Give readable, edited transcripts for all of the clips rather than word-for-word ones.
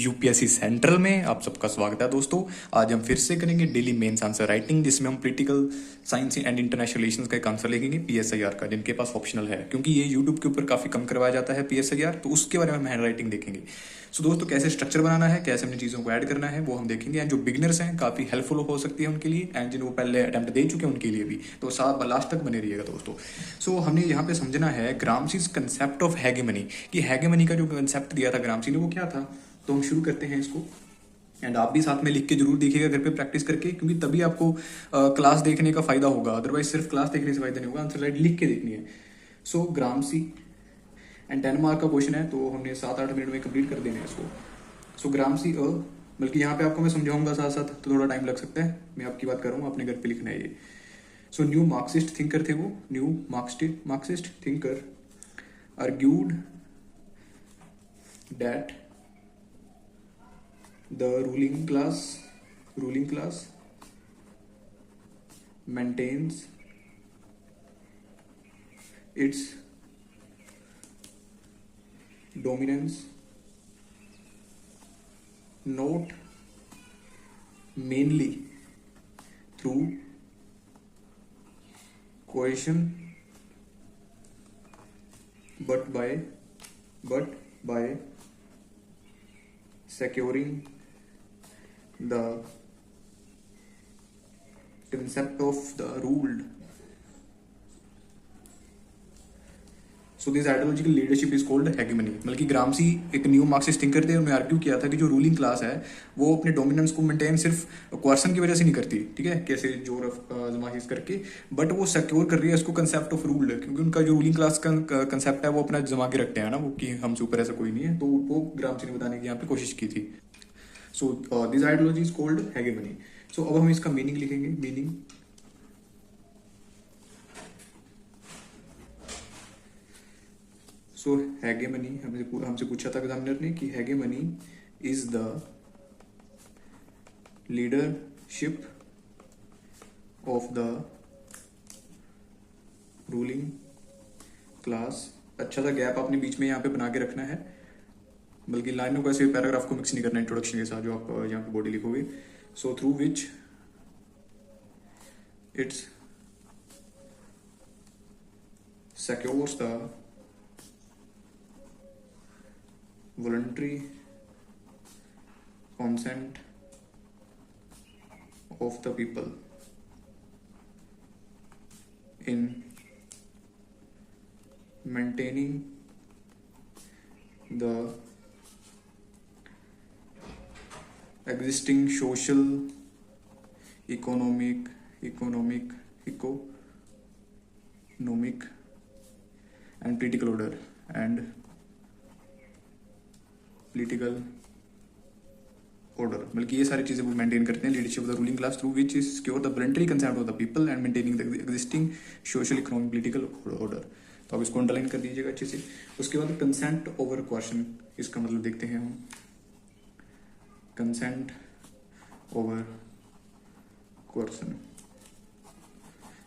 UPSC central में आप सबका स्वागत है दोस्तों। आज हम फिर से करेंगे डेली मेंस आंसर राइटिंग, जिसमें हम political science and international relations का एक आंसर लिखेंगे पीएसआईआर का, जिनके पास ऑप्शनल है, क्योंकि ये यूट्यूब के ऊपर काफी कम करवाया जाता है पीएसआईआर, तो उसके बारे में हम हैंड राइटिंग देखेंगे। सो दोस्तों, कैसे स्ट्रक्चर बनाना है, कैसे हमने चीज़ों को ऐड करना है, वो हम देखेंगे। एंड जो बिगनर्स हैं काफ़ी हेल्पफुल हो सकती है उनके लिए, एंड जिन वो पहले अटेम्प्ट दे चुके हैं उनके लिए भी, तो साथ लास्ट तक बने रहिएगा दोस्तों। सो हमने यहाँ पे समझना है ग्रामसीज कंसेप्ट ऑफ हैगेमनी, कि हैगेमनी का जो कंसेप्ट दिया था ग्रामसी ने वो क्या था। तो हम शुरू करते हैं इसको, एंड आप भी साथ में लिख के जरूर देखिएगा घर पे प्रैक्टिस करके, क्योंकि तभी आपको क्लास देखने का फायदा होगा, अदरवाइज सिर्फ क्लास देखने से फायदा नहीं होगा, आंसर राइट लिख के देखनी है। सो ग्रामसी एंड 10 मार्क का क्वेश्चन है, तो हमने 7-8 मिनट में कंप्लीट कर देना है इसको। सो ग्रामसी बल्कि यहाँ पे आपको मैं समझाऊंगा साथ साथ, तो थोड़ा टाइम लग सकता है, मैं आपकी बात कर रहा हूँ, अपने घर पे लिखना है ये। सो न्यू मार्क्सिस्ट थिंकर थे वो, new Marxist thinker argued that the ruling class maintains its dominance not mainly through coercion but by securing the concept of the ruled. So this ideological leadership is called hegemony. मतलब कि ग्रामसी एक new Marxist thinker थे, उन्होंने argue किया था कि जो ruling class है वो अपने डोमिनेंस को मेंटेन सिर्फ क्वेश्चन की वजह से नहीं करती, ठीक है, कैसे जोर आजमाइश करके, बट वो सिक्योर कर रही है इसको कंसेप्ट ऑफ रूल्ड, क्योंकि उनका जो रूलिंग क्लास का कंसेप्ट है वो अपना जमा के रखते हैं ना, वो कि हमसे ऊपर ऐसा कोई नहीं है, तो वो ग्रामसी ने बताने की यहाँ पे कोशिश की थी। So this ideology is called hegemony. So अब हम इसका मीनिंग लिखेंगे। मीनिंग, सो हेगेमनी हमसे पूछा था एग्जामिनर ने कि hegemony is the leadership of the ruling class. अच्छा सा गैप आपने बीच में यहाँ पे बना के रखना है, बल्कि लाइनों को ऐसे पैराग्राफ को मिक्स नहीं करना इंट्रोडक्शन के साथ जो आप यहाँ पे बॉडी लिखोगे। So through which it's secures the voluntary consent of the people in maintaining the existing social, economic and political order बल्कि ये सारी चीजें वो मेंटेन करते हैं, leadership of the ruling class through which is secure the voluntary consent of the people and maintaining the existing social, economic, political order. तो आप इसको अंडरलाइन कर दीजिएगा अच्छे से। उसके बाद कंसेंट ओवर क्वेश्चन, इसका मतलब देखते हैं हम। कंसेंट ओवर क्वेश्चन,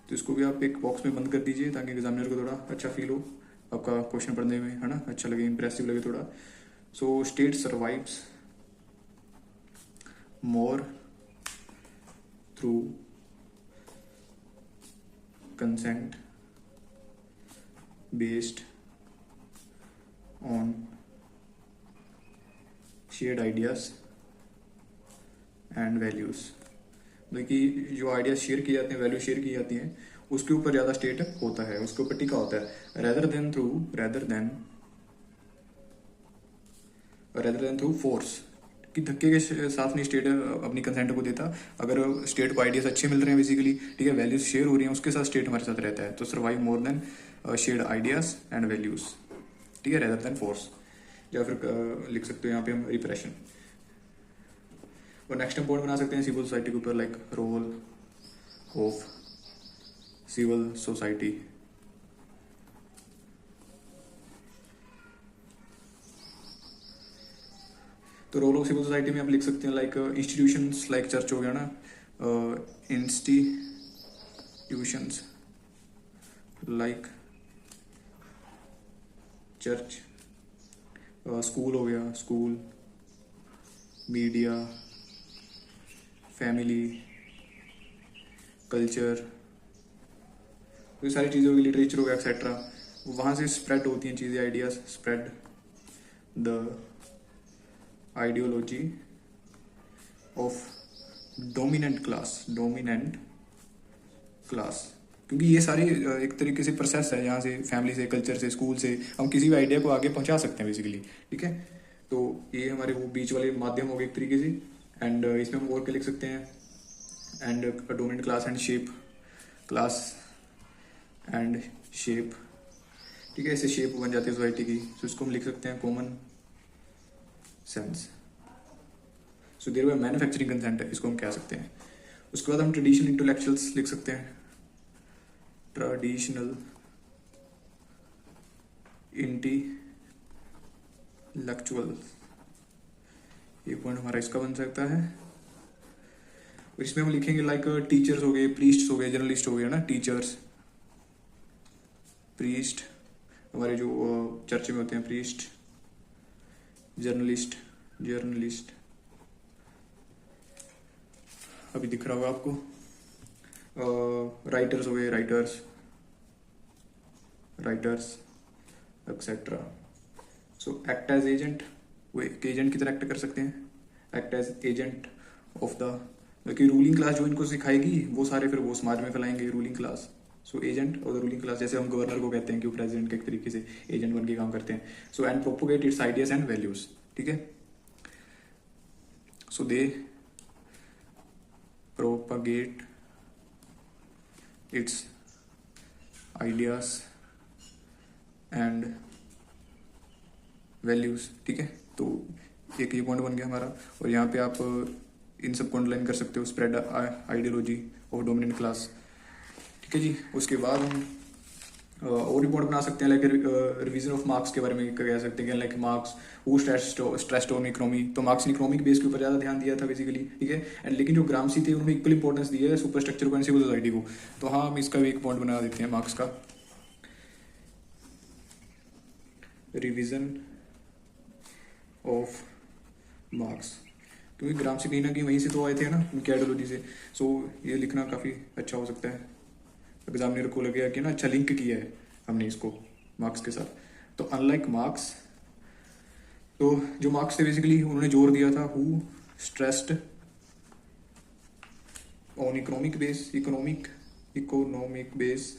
तो इसको भी आप एक बॉक्स में बंद कर दीजिए ताकि एग्जामिनर को थोड़ा अच्छा फील हो आपका क्वेश्चन पढ़ने में, है ना, अच्छा लगे, इंप्रेसिव लगे थोड़ा। So state survives more through consent based on shared ideas and values. मतलब कि जो आइडियाज शेयर किए जाते हैं, वैल्यू शेयर की जाती हैं, उसके ऊपर ज़्यादा स्टेट होता है, उसके ऊपर टिका होता है, rather than through फोर्स, कि धक्के के साथ नहीं स्टेट अपनी कंसेंट को देता। अगर स्टेट को आइडियाज अच्छे मिल रहे हैं बेसिकली, ठीक है, वैल्यूज शेयर हो रही हैं, उसके साथ स्टेट हमारे साथ रहता है, तो survive more than shared ideas and values, ठीक है, rather than फोर्स। या फिर लिख सकते हो यहाँ पे हम रिप्रेशन। और नेक्स्ट हम पॉइंट बना सकते हैं सिविल सोसाइटी के ऊपर, like role of civil society. तो रोल ऑफ सिविल सोसाइटी में आप लिख सकते हैं लाइक इंस्टीट्यूशंस, लाइक चर्च हो गया ना, इंस्टीट्यूशंस लाइक चर्च, स्कूल हो गया, स्कूल, मीडिया, फैमिली, कल्चर, तो ये सारी चीज़ें होगी, लिटरेचर होगा एक्सेट्रा, वहाँ से स्प्रेड होती हैं चीज़ें, ideas spread the ideology of dominant class, क्योंकि ये सारी एक तरीके से प्रोसेस है, यहाँ से फैमिली से, कल्चर से, स्कूल से हम किसी भी आइडिया को आगे पहुँचा सकते हैं बेसिकली, ठीक है। तो ये हमारे वो बीच वाले माध्यम हो गए एक तरीके से। एंड इसमें हम और क्या लिख सकते हैं, and dominant class and shape class and shape, ठीक है, इससे शेप बन जाती है सोसाइटी की। तो इसको हम लिख सकते हैं common sense. So their way manufacturing consent है, इसको हम कह सकते हैं। उसके बाद हम ट्रेडिशनल इंटेलेक्चुअल्स लिख सकते हैं, ट्रेडिशनल इंटेलेक्चुअल, ये पॉइंट हमारा इसका बन सकता है। और इसमें हम लिखेंगे लाइक टीचर्स हो गए, प्रीस्ट हो गए, जर्नलिस्ट हो गए ना, टीचर्स, प्रीस्ट, हमारे जो चर्च में होते हैं प्रीस्ट, जर्नलिस्ट, अभी दिख रहा होगा आपको, राइटर्स हो गए, writers etcetera. So act as agent, वो एक एजेंट की तरह एक्ट कर सकते हैं, act as agent of the, क्योंकि रूलिंग क्लास जो इनको सिखाएगी वो सारे फिर वो समाज में फैलाएंगे, ruling class. So agent of the ruling class, जैसे हम गवर्नर को कहते हैं कि वो प्रेसिडेंट के एक तरीके से एजेंट बन के काम करते हैं। So and propagate its ideas and values, ठीक है। So they propagate its ideas and values, ठीक है। तो एक ये पॉइंट बन गया हमारा। और यहाँ पे आप इन सब को अंडरलाइन कर सकते हो, spread ideology of dominant class, ठीक है जी। उसके बाद हम और भी पॉइंट बना सकते हैं, लाइक रिवीजन ऑफ मार्क्स के बारे में कह सकते हैं, like marks who stressed on economy, तो मार्क्स ने इकोनॉमिक बेस के ऊपर ज़्यादा ध्यान दिया था बेसिकली, ठीक है। एंड लेकिन जो ग्रामसी थे उन्होंने इक्वल इंपॉर्टेंस दी है सुपर स्ट्रक्चर को एंड सिविल सोसाइटी को। तो हाँ, हम इसका भी एक पॉइंट बना देते हैं मार्क्स का, रिविजन ऑफ मार्क्स, क्योंकि ग्रामसी कहीं ना कहीं वहीं से तो आए थे ना, उनकी आइडियोलॉजी से। सो ये लिखना काफ़ी अच्छा हो सकता है, एग्जामिनर को लगेगा कि ना अच्छा लिंक किया है हमने इसको मार्क्स के साथ। तो अनलाइक मार्क्स, तो जो मार्क्स थे बेसिकली उन्होंने जोर दिया था who stressed on economic base, economic base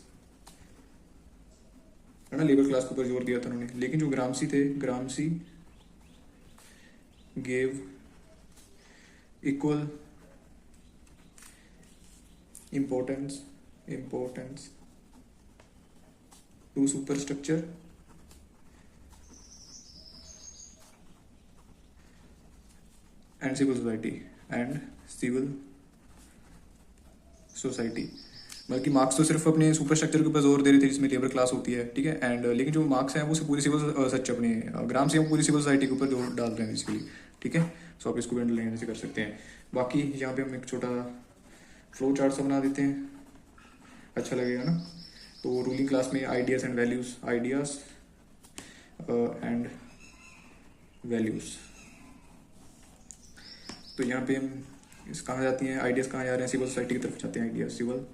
है ना, लेबर क्लास के ऊपर जोर दिया था उन्होंने। लेकिन जो ग्रामसी थे, Gramsci gave equal importance to superstructure and civil society, बल्कि मार्क्स तो सिर्फ अपने सुपर स्ट्रक्चर के ऊपर जोर दे रहे थे जिसमें लेबर क्लास होती है, ठीक है। एंड लेकिन जो मार्क्स हैं वो पूरी सिविल सच अपने ग्राम से हम पूरी सिविल सोसाइटी के ऊपर जोर डाल रहे हैं बेसिकली, ठीक है। सो आप इसको भी अंडरलाइन से कर सकते हैं। बाकी यहाँ पे हम एक छोटा फ्लो चार्ट सा बना देते हैं, अच्छा लगेगा ना। तो रूलिंग क्लास में आइडियाज एंड वैल्यूज, तो यहाँ पे हम कहाँ जाती हैं आइडियाज, कहाँ जा रहे हैं, सिविल सोसाइटी की तरफ जाते हैं आइडियाज, सिविल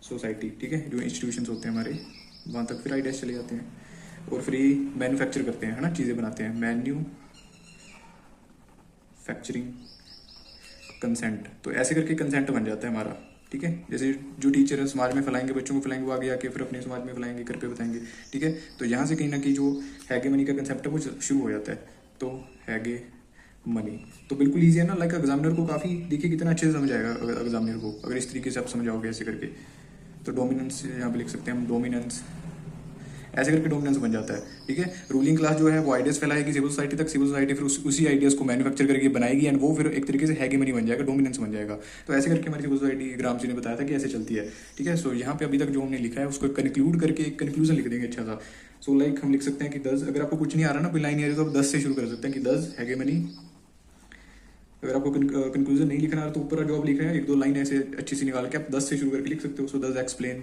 सोसाइटी, ठीक है। जो इंस्टीट्यूशंस होते हैं हमारे वहाँ तक फिर आइडियाज चले जाते हैं, और फिर मैन्युफैक्चर करते हैं, है ना, चीज़ें बनाते हैं, मैन्युफैक्चरिंग कंसेंट। तो ऐसे करके कंसेंट बन जाता है हमारा, ठीक है। जैसे जो टीचर समाज में फैलाएंगे, बच्चों को फैलाएंगे, वो आगे आके फिर अपने समाज में फैलाएंगे, घर पे बताएंगे, ठीक है। तो यहाँ से कहीं ना कहीं जो हैगेमनी का कंसेप्ट है वो शुरू हो जाता है। तो हैगेमनी तो बिल्कुल ईजी है ना, लाइक एग्जामिनर को काफ़ी, देखिए कितना अच्छे से समझ आएगा एग्जामिनर को अगर इस तरीके से आप समझाओगे ऐसे करके। तो डोमिनेंस यहाँ पे लिख सकते हैं हम, डोमिनेंस, ऐसे करके डोमिनेंस बन जाता है, ठीक है। रूलिंग क्लास जो है वो आइडियाज फैलाएगी सिविल सोसाइटी तक, सिविल सोसाइटी फिर उसी आइडियाज को मैन्युफैक्चर करके बनाएगी, एंड वो फिर एक तरीके से हैगेमनी बन जाएगा, डोमिनेंस बन जाएगा। तो ऐसे करके हमारी सिविल सोसाइटी ग्रामसी ने बताया था कि ऐसे चलती है, ठीक है। सो यहाँ पे अभी तक जो हमने लिखा है उसको कंक्लूड करके एक कंक्लूजन लिख देंगे अच्छा सा। सो लाइक हम लिख सकते हैं कि 10, अगर आपको कुछ नहीं आ रहा ना, कोई लाइन नहीं आ रही, तो आप 10 से शुरू कर सकते हैं कि 10 हैगेमनी। अगर आपको कंक्लूजन नहीं लिखना आ रहा तो ऊपर जो आप लिख रहे हैं एक दो लाइन ऐसे अच्छी सी निकाल के आप 10 से शुरू करके लिख सकते हो। सो 10 एक्सप्लेन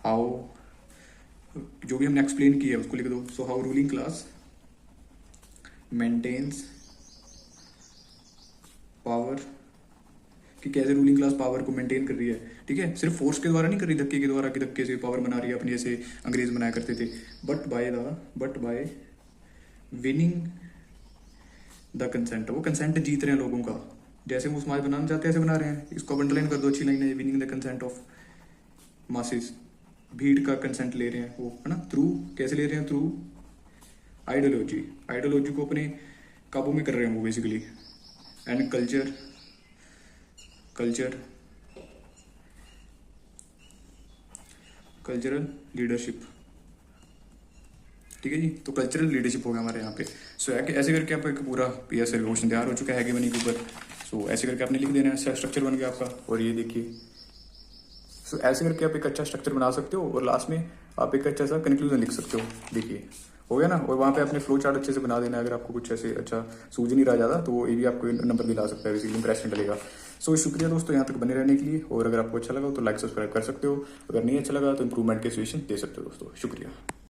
हाउ, जो भी हमने एक्सप्लेन किया है उसको लिख दो। So how ruling class maintains power कि कैसे रूलिंग क्लास पावर को मेंटेन कर रही है, ठीक है, सिर्फ फोर्स के द्वारा नहीं कर रही, धक्के के द्वारा कि धक्के से पावर बना रही है अपनी, जैसे अंग्रेज बनाया करते थे, but by winning the consent. वो कंसेंट जीत रहे हैं लोगों का, जैसे वो समाज बनाना चाहते हैं ऐसे बना रहे हैं। इसको अंडरलाइन कर दो, अच्छी लाइन है, winning the consent of masses, भीड़ का कंसेंट ले रहे हैं वो, है ना, थ्रू, कैसे ले रहे हैं, थ्रू आइडियोलॉजी, आइडियोलॉजी को अपने काबू में कर रहे हैं वो basically. And culture cultural leadership, ठीक है जी। तो कल्चरल लीडरशिप हो गया हमारे यहाँ पे। सो ऐसे करके आपका एक पूरा PSI का क्वेश्चन तैयार हो चुका है हेगेमनी के ऊपर। सो ऐसे करके आपने लिख देना है, स्ट्रक्चर बन गया आपका। और ये देखिए, सो ऐसे करके आप एक अच्छा स्ट्रक्चर बना सकते हो और लास्ट में आप एक अच्छा सा कंक्लूजन लिख सकते हो। देखिए हो गया ना। और वहाँ पे अपने फ्लो चार्ट अच्छे से बना देना है। अगर आपको कुछ ऐसे अच्छा सूझ नहीं रहा ज़्यादा तो वो ये भी आपको नंबर दिला सकता है, बेसिकली इंप्रेशन डलेगा। सो शुक्रिया दोस्तों यहाँ तक बने रहने के लिए। और अगर आपको अच्छा लगा तो लाइक सब्सक्राइब कर सकते हो, अगर नहीं अच्छा लगा तो इंप्रूवमेंट के सजेशन दे सकते हो दोस्तों। शुक्रिया।